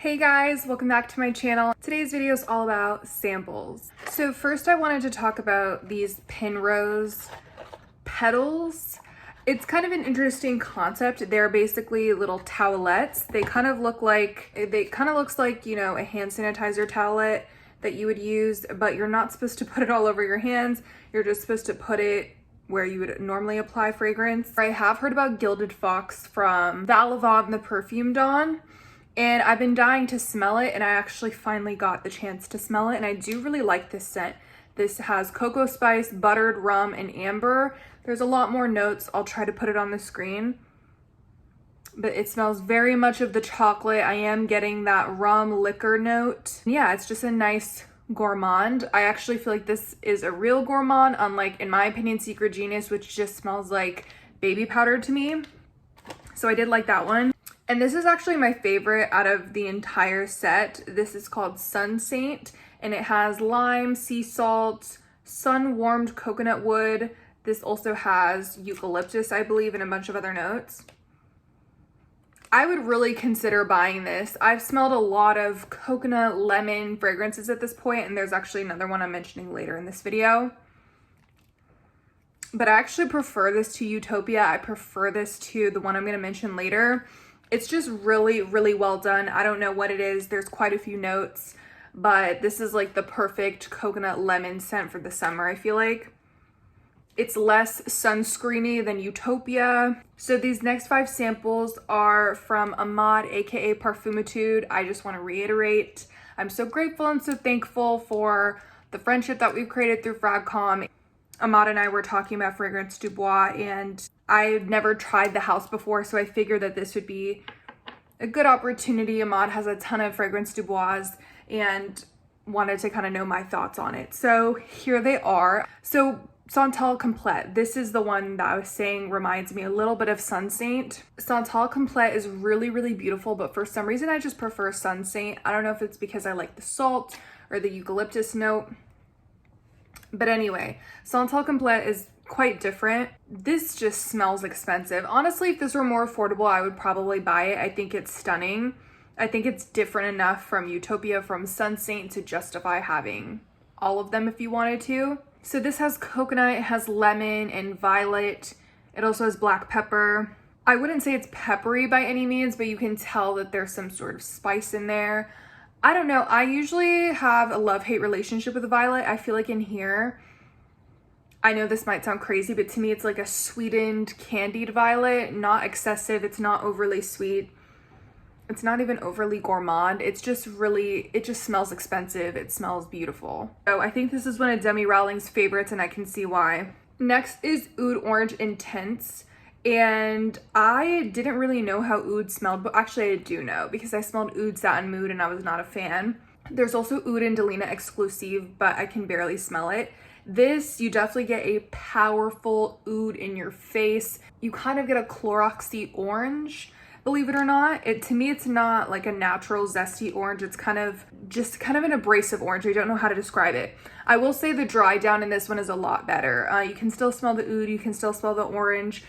Hey guys, welcome back to my channel. Today's video is all about samples. So first I wanted to talk about these Pinrose petals. It's kind of an interesting concept. They're basically little towelettes. They kind of looks like, you know, a hand sanitizer towelette that you would use, but you're not supposed to put it all over your hands. You're just supposed to put it where you would normally apply fragrance. I have heard about Gilded Fox from Val and the Perfume Dawn. And I've been dying to smell it, and I actually finally got the chance to smell it, and I do really like this scent. This has cocoa spice, buttered rum, and amber. There's a lot more notes. I'll try to put it on the screen. But it smells very much of the chocolate. I am getting that rum liquor note. Yeah, it's just a nice gourmand. I actually feel like this is a real gourmand, unlike, in my opinion, Secret Genius, which just smells like baby powder to me. So I did like that one. And this is actually my favorite out of the entire set. This is called Sun Saint, and it has lime, sea salt, sun-warmed coconut wood. This also has eucalyptus, I believe, and a bunch of other notes. I would really consider buying this. I've smelled a lot of coconut lemon fragrances at this point, and there's actually another one I'm mentioning later in this video. But I actually prefer this to Utopia. I prefer this to the one I'm going to mention later. It's just really, really well done. I don't know what it is. There's quite a few notes, but this is like the perfect coconut lemon scent for the summer, I feel like. It's less sunscreeny than Utopia. So these next 5 samples are from Ahmad, aka Parfumitude. I just want to reiterate, I'm so grateful and so thankful for the friendship that we've created through FragCom. Ahmad and I were talking about fragrance Dubois, and I've never tried the house before, so I figured that this would be a good opportunity. Ahmad has a ton of fragrance Dubois and wanted to kind of know my thoughts on it. So here they are. So Santal Complet, this is the one that I was saying reminds me a little bit of Sun Saint. Santal Complet is really, really beautiful, but for some reason I just prefer Sun Saint. I don't know if it's because I like the salt or the eucalyptus note. But anyway, Santal Complet is quite different. This just smells expensive. Honestly, if this were more affordable, I would probably buy it. I think it's stunning. I think it's different enough from Utopia, from Sun Saint, to justify having all of them if you wanted to. So this has coconut, it has lemon and violet. It also has black pepper. I wouldn't say it's peppery by any means, but you can tell that there's some sort of spice in there. I don't know. I usually have a love-hate relationship with violet. I feel like in here, I know this might sound crazy, but to me it's like a sweetened, candied violet. Not excessive. It's not overly sweet. It's not even overly gourmand. It's just really, it just smells expensive. It smells beautiful. So I think this is one of Demi Rowling's favorites, and I can see why. Next is Oud Orange Intense. And I didn't really know how oud smelled, but actually I do know because I smelled Oud Satin Mood and I was not a fan. There's also Oud and Delina Exclusive, but I can barely smell it. This, you definitely get a powerful oud in your face. You kind of get a Cloroxy orange, believe it or not. To me, it's not like a natural zesty orange. It's kind of an abrasive orange. I don't know how to describe it. I will say the dry down in this one is a lot better. You can still smell the oud, you can still smell the orange,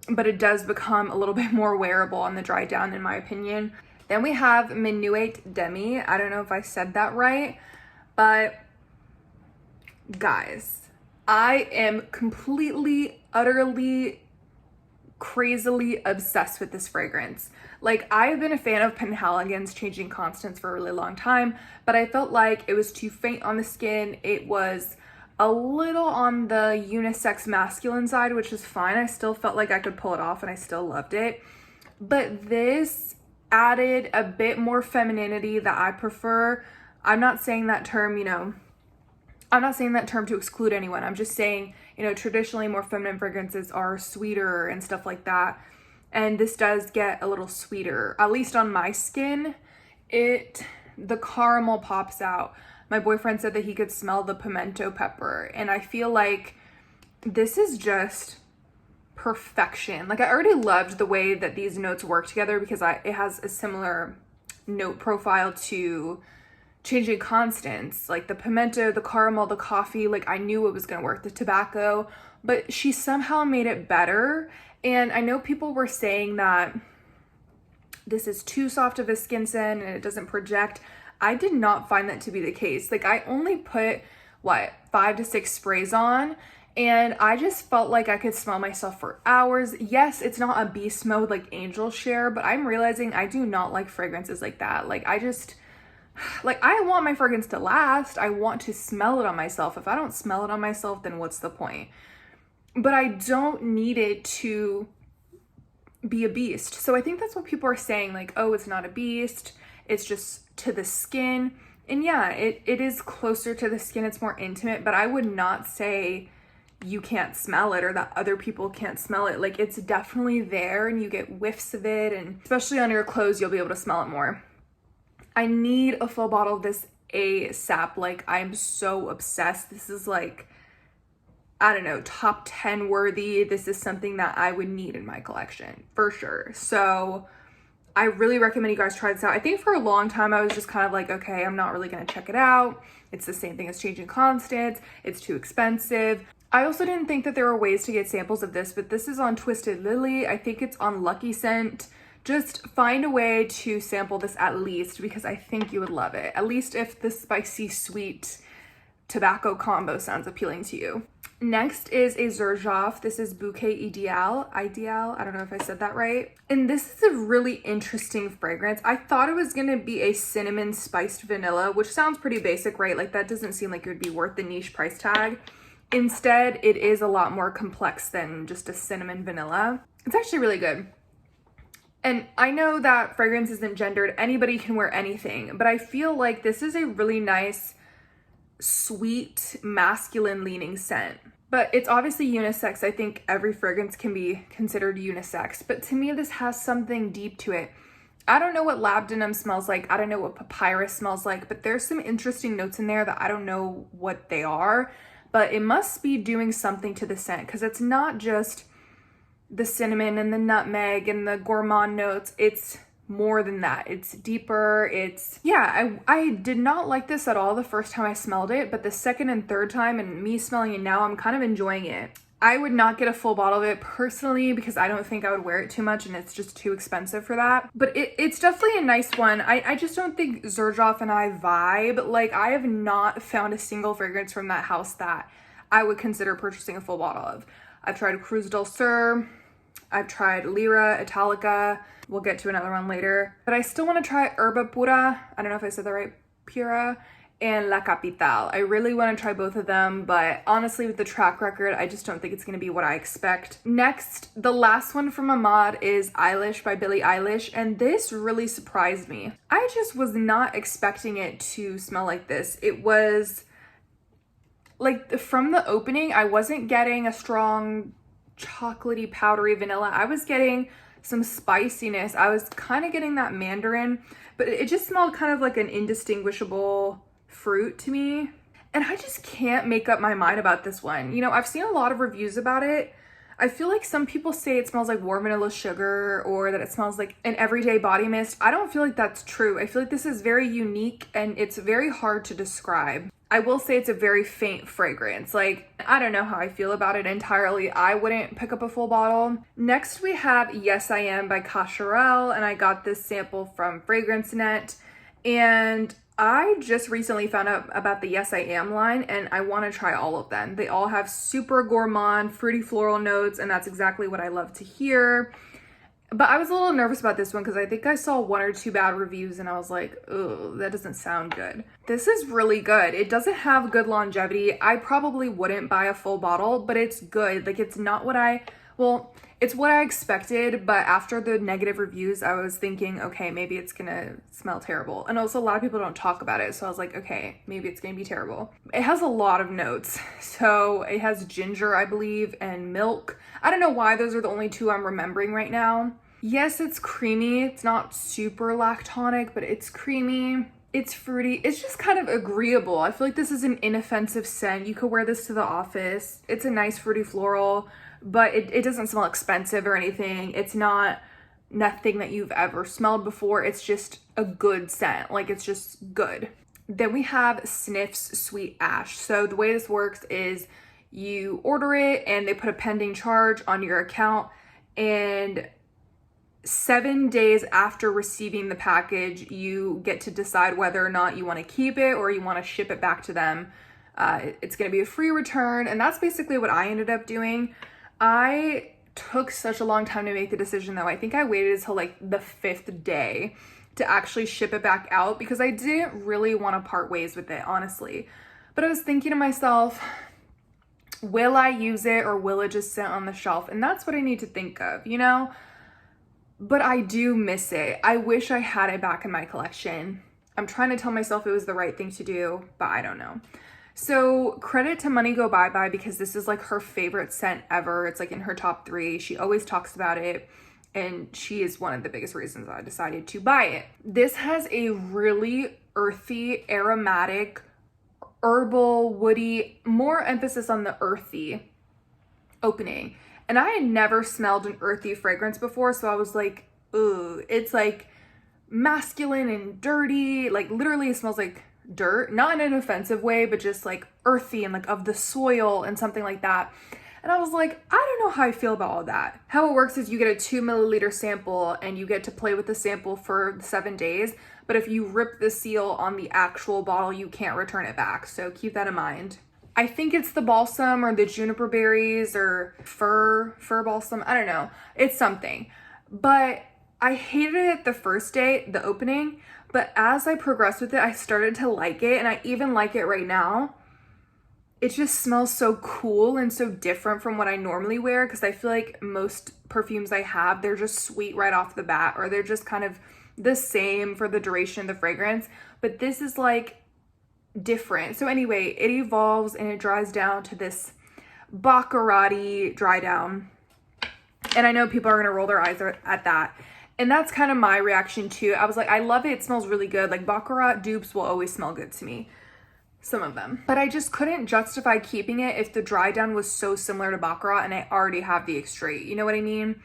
but it does become a little bit more wearable on the dry down, in my opinion. Then we have Minuit Demi. I don't know if I said that right, but guys, I am completely, utterly, crazily obsessed with this fragrance. Like, I've been a fan of Penhaligon's Changing Constants for a really long time, but I felt like it was too faint on the skin. It was a little on the unisex masculine side, which is fine. I still felt like I could pull it off and I still loved it. But this added a bit more femininity that I prefer. I'm not saying that term, I'm not saying that term to exclude anyone. I'm just saying, traditionally more feminine fragrances are sweeter and stuff like that. And this does get a little sweeter, at least on my skin. The caramel pops out. My boyfriend said that he could smell the pimento pepper, and I feel like this is just perfection. Like, I already loved the way that these notes work together because it has a similar note profile to Changing Constants. Like the pimento, the caramel, the coffee, like I knew it was gonna work, the tobacco, but she somehow made it better. And I know people were saying that this is too soft of a skin scent and it doesn't project. I did not find that to be the case. Like, I only put, what, 5 to 6 sprays on, and I just felt like I could smell myself for hours. Yes, it's not a beast mode like Angel Share, but I'm realizing I do not like fragrances like that. Like, I want my fragrance to last. I want to smell it on myself. If I don't smell it on myself, then what's the point? But I don't need it to be a beast. So I think that's what people are saying, like, oh, it's not a beast, it's just to the skin. And yeah, it is closer to the skin, it's more intimate, but I would not say you can't smell it or that other people can't smell it. Like, it's definitely there and you get whiffs of it, and especially on your clothes, you'll be able to smell it more. I need a full bottle of this ASAP. Like, I'm so obsessed. This is like, I don't know, top 10 worthy. This is something that I would need in my collection for sure. So I really recommend you guys try this out. I think for a long time I was just kind of like, okay, I'm not really gonna check it out. It's the same thing as Changing Constants. It's too expensive. I also didn't think that there were ways to get samples of this, but this is on Twisted Lily. I think it's on Lucky Scent. Just find a way to sample this at least, because I think you would love it. At least if the spicy sweet tobacco combo sounds appealing to you. Next is a Zerjoff. This is Bouquet Ideale. I don't know if I said that right. And this is a really interesting fragrance. I thought it was gonna be a cinnamon spiced vanilla, which sounds pretty basic, right? Like, that doesn't seem like it would be worth the niche price tag. Instead, it is a lot more complex than just a cinnamon vanilla. It's actually really good. And I know that fragrance isn't gendered. Anybody can wear anything, but I feel like this is a really nice, sweet, masculine leaning scent. But it's obviously unisex. I think every fragrance can be considered unisex, but to me this has something deep to it. I don't know what labdanum smells like, I don't know what papyrus smells like, but there's some interesting notes in there that I don't know what they are, but it must be doing something to the scent, because it's not just the cinnamon and the nutmeg and the gourmand notes. It's more than that. It's deeper. It's, yeah, I did not like this at all the first time I smelled it, but the second and third time, and me smelling it now, I'm kind of enjoying it. I would not get a full bottle of it personally because I don't think I would wear it too much and it's just too expensive for that. But it's definitely a nice one. I just don't think Zerjoff and I vibe. Like, I have not found a single fragrance from that house that I would consider purchasing a full bottle of. I've tried Cruz del Sur, I've tried Lira, Italica. We'll get to another one later. But I still want to try Herba Pura. I don't know if I said that right. Pura. And La Capital. I really want to try both of them, but honestly with the track record, I just don't think it's going to be what I expect. Next, the last one from Mahajad is Eilish by Billie Eilish, and this really surprised me. I just was not expecting it to smell like this. It was like, from the opening, I wasn't getting a strong chocolatey, powdery vanilla. I was getting some spiciness. I was kind of getting that mandarin, but it just smelled kind of like an indistinguishable fruit to me. And I just can't make up my mind about this one. You know, I've seen a lot of reviews about it. I feel like some people say it smells like warm vanilla sugar, or that it smells like an everyday body mist. I don't feel like that's true. I feel like this is very unique and it's very hard to describe. I will say it's a very faint fragrance. Like, I don't know how I feel about it entirely. I wouldn't pick up a full bottle. Next we have Yes I Am by Cacharel, and I got this sample from Fragrance Net, and I just recently found out about the Yes I Am line, and I want to try all of them. They all have super gourmand, fruity floral notes, and that's exactly what I love to hear. But I was a little nervous about this one because I think I saw 1 or 2 bad reviews and I was like, oh, that doesn't sound good. This is really good. It doesn't have good longevity. I probably wouldn't buy a full bottle, but it's good. Like, it's not what it's what I expected, but after the negative reviews, I was thinking, okay, maybe it's gonna smell terrible. And also a lot of people don't talk about it, so I was like, okay, maybe it's gonna be terrible. It has a lot of notes. So it has ginger, I believe, and milk. I don't know why those are the only 2 I'm remembering right now. Yes, it's creamy. It's not super lactonic, but it's creamy. It's fruity. It's just kind of agreeable. I feel like this is an inoffensive scent. You could wear this to the office. It's a nice fruity floral, but it doesn't smell expensive or anything. It's not nothing that you've ever smelled before. It's just a good scent. Like, it's just good. Then we have Snif's Sweet Ash. So the way this works is you order it and they put a pending charge on your account, and 7 days after receiving the package, you get to decide whether or not you want to keep it or you want to ship it back to them. It's going to be a free return, and that's basically what I ended up doing. I took such a long time to make the decision though. I think I waited until like the 5th day to actually ship it back out because I didn't really want to part ways with it, honestly. But I was thinking to myself, will I use it or will it just sit on the shelf? And that's what I need to think of, you know? But I do miss it. I wish I had it back in my collection. I'm trying to tell myself it was the right thing to do, but I don't know. So credit to Money Go Bye Bye because this is like her favorite scent ever. It's like in her top 3. She always talks about it, and she is one of the biggest reasons I decided to buy it. This has a really earthy, aromatic, herbal, woody, more emphasis on the earthy opening. And I had never smelled an earthy fragrance before, so I was like, ooh, it's like masculine and dirty. Like literally it smells like dirt, not in an offensive way, but just like earthy and like of the soil and something like that. And I was like, I don't know how I feel about all that. How it works is you get a 2 milliliter sample and you get to play with the sample for 7 days. But if you rip the seal on the actual bottle, you can't return it back. So keep that in mind. I think it's the balsam or the juniper berries or fir balsam. I don't know. It's something. But I hated it the first day, the opening. But as I progressed with it, I started to like it. And I even like it right now. It just smells so cool and so different from what I normally wear. Because I feel like most perfumes I have, they're just sweet right off the bat. Or they're just kind of the same for the duration of the fragrance. But this is like different. So anyway, it evolves and it dries down to this baccarat dry down. And I know people are gonna roll their eyes at that. And that's kind of my reaction too. I was like, I love it. It smells really good. Like baccarat dupes will always smell good to me. Some of them. But I just couldn't justify keeping it if the dry down was so similar to baccarat and I already have the extrait. You know what I mean?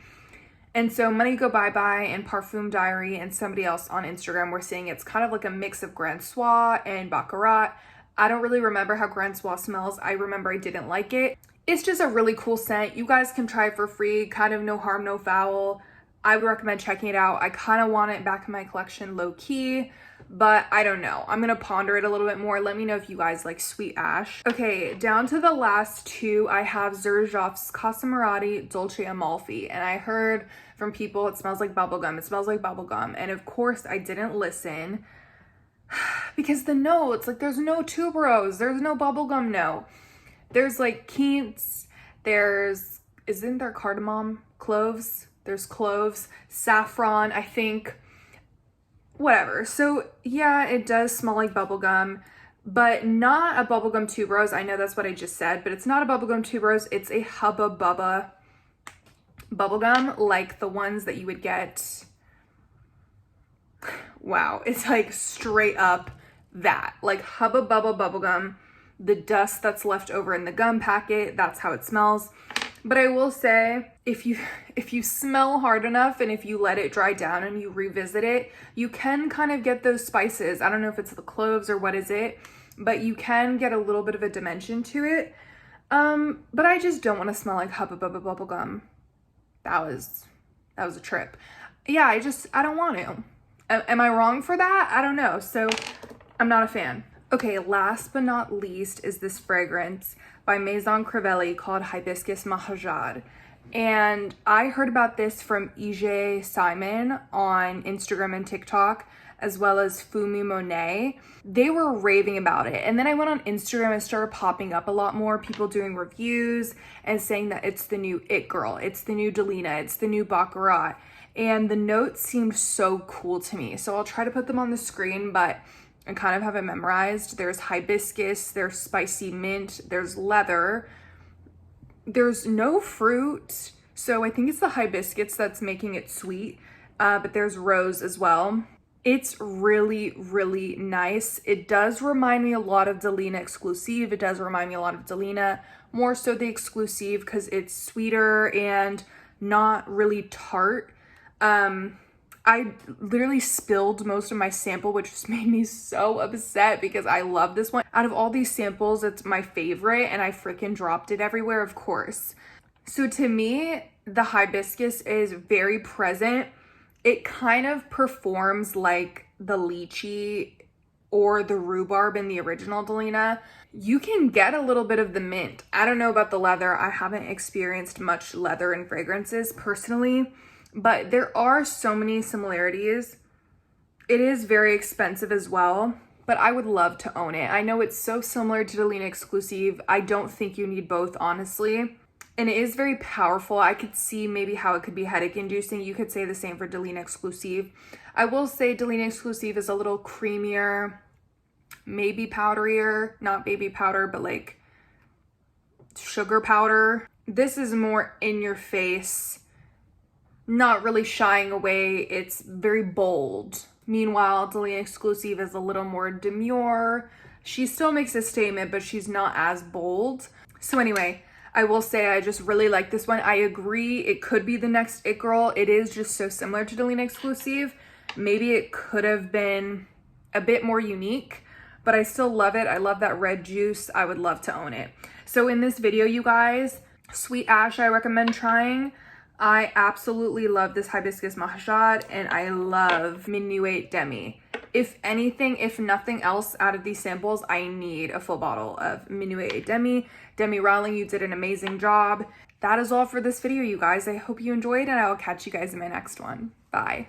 And so Money Go Bye Bye and Parfum Diary and somebody else on Instagram were saying it's kind of like a mix of Grand Soir and Baccarat. I don't really remember how Grand Soir smells. I remember I didn't like it. It's just a really cool scent. You guys can try it for free. Kind of no harm, no foul. I would recommend checking it out. I kind of want it back in my collection low key, but I don't know. I'm going to ponder it a little bit more. Let me know if you guys like Sweet Ash. Okay, down to the last 2, I have Zerjoff's Casamorati Dolce Amalfi. And I heard from people it smells like bubblegum. It smells like bubblegum. And of course, I didn't listen because the notes, like there's no tuberose. There's no bubblegum note. There's like quince. Isn't there cardamom? Cloves? There's cloves, saffron, I think, whatever. So yeah, it does smell like bubblegum, but not a bubblegum tuberose. I know that's what I just said, but it's not a bubblegum tuberose. It's a Hubba Bubba bubblegum, like the ones that you would get. Wow, it's like straight up that. Like Hubba Bubba bubblegum, the dust that's left over in the gum packet, that's how it smells. But I will say, if you smell hard enough and if you let it dry down and you revisit it, you can kind of get those spices. I don't know if it's the cloves or what is it, but you can get a little bit of a dimension to it. But I just don't want to smell like Hubba Bubba bubblegum. That was a trip. Yeah, I don't want to. Am I wrong for that? I don't know. So I'm not a fan. Okay, last but not least is this fragrance by Maison Crivelli called Hibiscus Mahajad. And I heard about this from EJ Simon on Instagram and TikTok, as well as Fumi Monet. They were raving about it. And then I went on Instagram and started popping up a lot more people doing reviews and saying that it's the new It Girl, it's the new Delina, it's the new Baccarat. And the notes seemed so cool to me. So I'll try to put them on the screen, but I kind of have it memorized. There's hibiscus, there's spicy mint, there's leather, there's no fruit. So I think it's the hibiscus that's making it sweet, but there's rose as well. It's really, really nice. It does remind me a lot of Delina Exclusive. It does remind me a lot of Delina, more so the Exclusive because it's sweeter and not really tart. I literally spilled most of my sample, which just made me so upset because I love this one. Out of all these samples, it's my favorite and I freaking dropped it everywhere, of course. So to me, the hibiscus is very present It kind of performs like the lychee or the rhubarb in the original Delina. You can get a little bit of the mint. I don't know about the leather. I haven't experienced much leather in fragrances personally, but there are so many similarities. It is very expensive as well, but I would love to own it. I know it's so similar to Delina Exclusive. I don't think you need both, honestly. And it is very powerful. I could see maybe how it could be headache inducing. You could say the same for Delina Exclusive. I will say Delina Exclusive is a little creamier, maybe powderier, not baby powder, but like sugar powder. This is more in your face, not really shying away. It's very bold. Meanwhile, Delina Exclusive is a little more demure. She still makes a statement, but she's not as bold. So anyway, I will say I just really like this one. I agree, it could be the next It Girl. It is just so similar to Delina Exclusive. Maybe it could have been a bit more unique, but I still love it. I love that red juice. I would love to own it. So in this video, you guys, Sweet Ash I recommend trying. I absolutely love this Hibiscus Mahajad, and I love Minuit Demi. If anything, if nothing else out of these samples, I need a full bottle of Minuit Demi. Demi Rawling, you did an amazing job. That is all for this video, you guys. I hope you enjoyed, and I will catch you guys in my next one. Bye.